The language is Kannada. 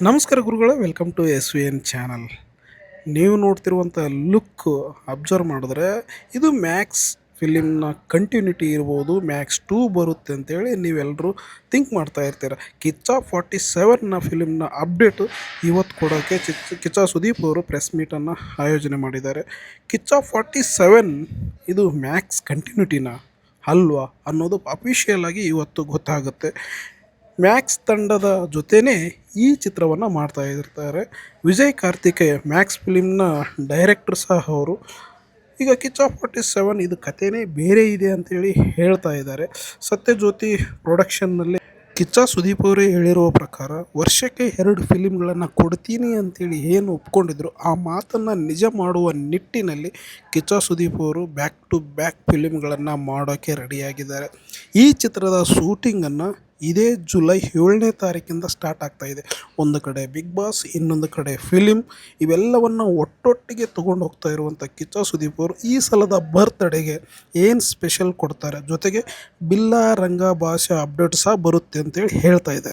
ನಮಸ್ಕಾರ ಗುರುಗಳೇ, welcome to S V N channel. ನೀವು ನೋಡ್ತಿರುವಂಥ ಲುಕ್ ಅಬ್ಸರ್ವ್ ಮಾಡಿದ್ರೆ ಇದು ಮ್ಯಾಕ್ಸ್ ಫಿಲಿಮ್ನ ಕಂಟಿನ್ಯೂಟಿ ಇರ್ಬೋದು, ಮ್ಯಾಕ್ಸ್ 2 ಬರುತ್ತೆ ಅಂತೇಳಿ ನೀವೆಲ್ಲರೂ ಥಿಂಕ್ ಮಾಡ್ತಾ ಇರ್ತೀರ. ಕಿಚ್ಚ 47ನ ಫಿಲಿಮ್ನ ಅಪ್ಡೇಟು ಇವತ್ತು ಕೊಡೋಕ್ಕೆ ಕಿಚ್ಚ ಸುದೀಪ್ ಅವರು ಪ್ರೆಸ್ ಮೀಟನ್ನು ಆಯೋಜನೆ ಮಾಡಿದ್ದಾರೆ. ಕಿಚ್ಚ 47 ಇದು ಮ್ಯಾಕ್ಸ್ ಕಂಟಿನ್ಯೂಟಿನ ಅಲ್ವಾ ಅನ್ನೋದು ಅಫಿಷಿಯಲ್ ಆಗಿ ಇವತ್ತು ಗೊತ್ತಾಗುತ್ತೆ. ಮ್ಯಾಕ್ಸ್ ತಂಡದ ಜೊತೆನೇ ಈ ಚಿತ್ರವನ್ನು ಮಾಡ್ತಾ ಇರ್ತಾರೆ. ವಿಜಯ್ ಕಾರ್ತಿಕೇಯ ಮ್ಯಾಕ್ಸ್ ಫಿಲಿಮ್ನ ಡೈರೆಕ್ಟರ್ ಸಹ ಅವರು. ಈಗ ಕಿಚ್ಚ 47 ಇದು ಕಥೆನೇ ಬೇರೆ ಇದೆ ಅಂತೇಳಿ ಹೇಳ್ತಾ ಇದ್ದಾರೆ. ಸತ್ಯಜ್ಯೋತಿ ಪ್ರೊಡಕ್ಷನ್ನಲ್ಲಿ ಕಿಚ್ಚ ಸುದೀಪ್ ಅವರೇ ಹೇಳಿರುವ ಪ್ರಕಾರ ವರ್ಷಕ್ಕೆ 2 ಫಿಲಿಮ್ಗಳನ್ನು ಕೊಡ್ತೀನಿ ಅಂತೇಳಿ ಏನು ಒಪ್ಕೊಂಡಿದ್ರು ಆ ಮಾತನ್ನು ನಿಜ ಮಾಡುವ ನಿಟ್ಟಿನಲ್ಲಿ ಕಿಚ್ಚ ಸುದೀಪ್ ಅವರು ಬ್ಯಾಕ್ ಟು ಬ್ಯಾಕ್ ಫಿಲಿಮ್ಗಳನ್ನು ಮಾಡೋಕ್ಕೆ ರೆಡಿಯಾಗಿದ್ದಾರೆ. ಈ ಚಿತ್ರದ ಶೂಟಿಂಗನ್ನು ಇದೇ ಜುಲೈ 7ನೇ ತಾರೀಕಿಂದ ಸ್ಟಾರ್ಟ್ ಆಗ್ತಾ ಇದೆ. ಒಂದು ಕಡೆ ಬಿಗ್ ಬಾಸ್, ಇನ್ನೊಂದು ಕಡೆ ಫಿಲಿಮ್, ಇವೆಲ್ಲವನ್ನು ಒಟ್ಟೊಟ್ಟಿಗೆ ತೊಗೊಂಡು ಹೋಗ್ತಾ ಇರುವಂಥ ಕಿಚ್ಚ ಸುದೀಪ್ ಅವರು ಈ ಸಲದ ಬರ್ತ್ಡೇಗೆ ಏನು ಸ್ಪೆಷಲ್ ಕೊಡ್ತಾರೆ, ಜೊತೆಗೆ ಬಿಲ್ಲಾ ರಂಗ ಭಾಷೆ ಅಪ್ಡೇಟ್ ಸಹ ಬರುತ್ತೆ ಅಂತೇಳಿ ಹೇಳ್ತಾ ಇದ್ದಾರೆ.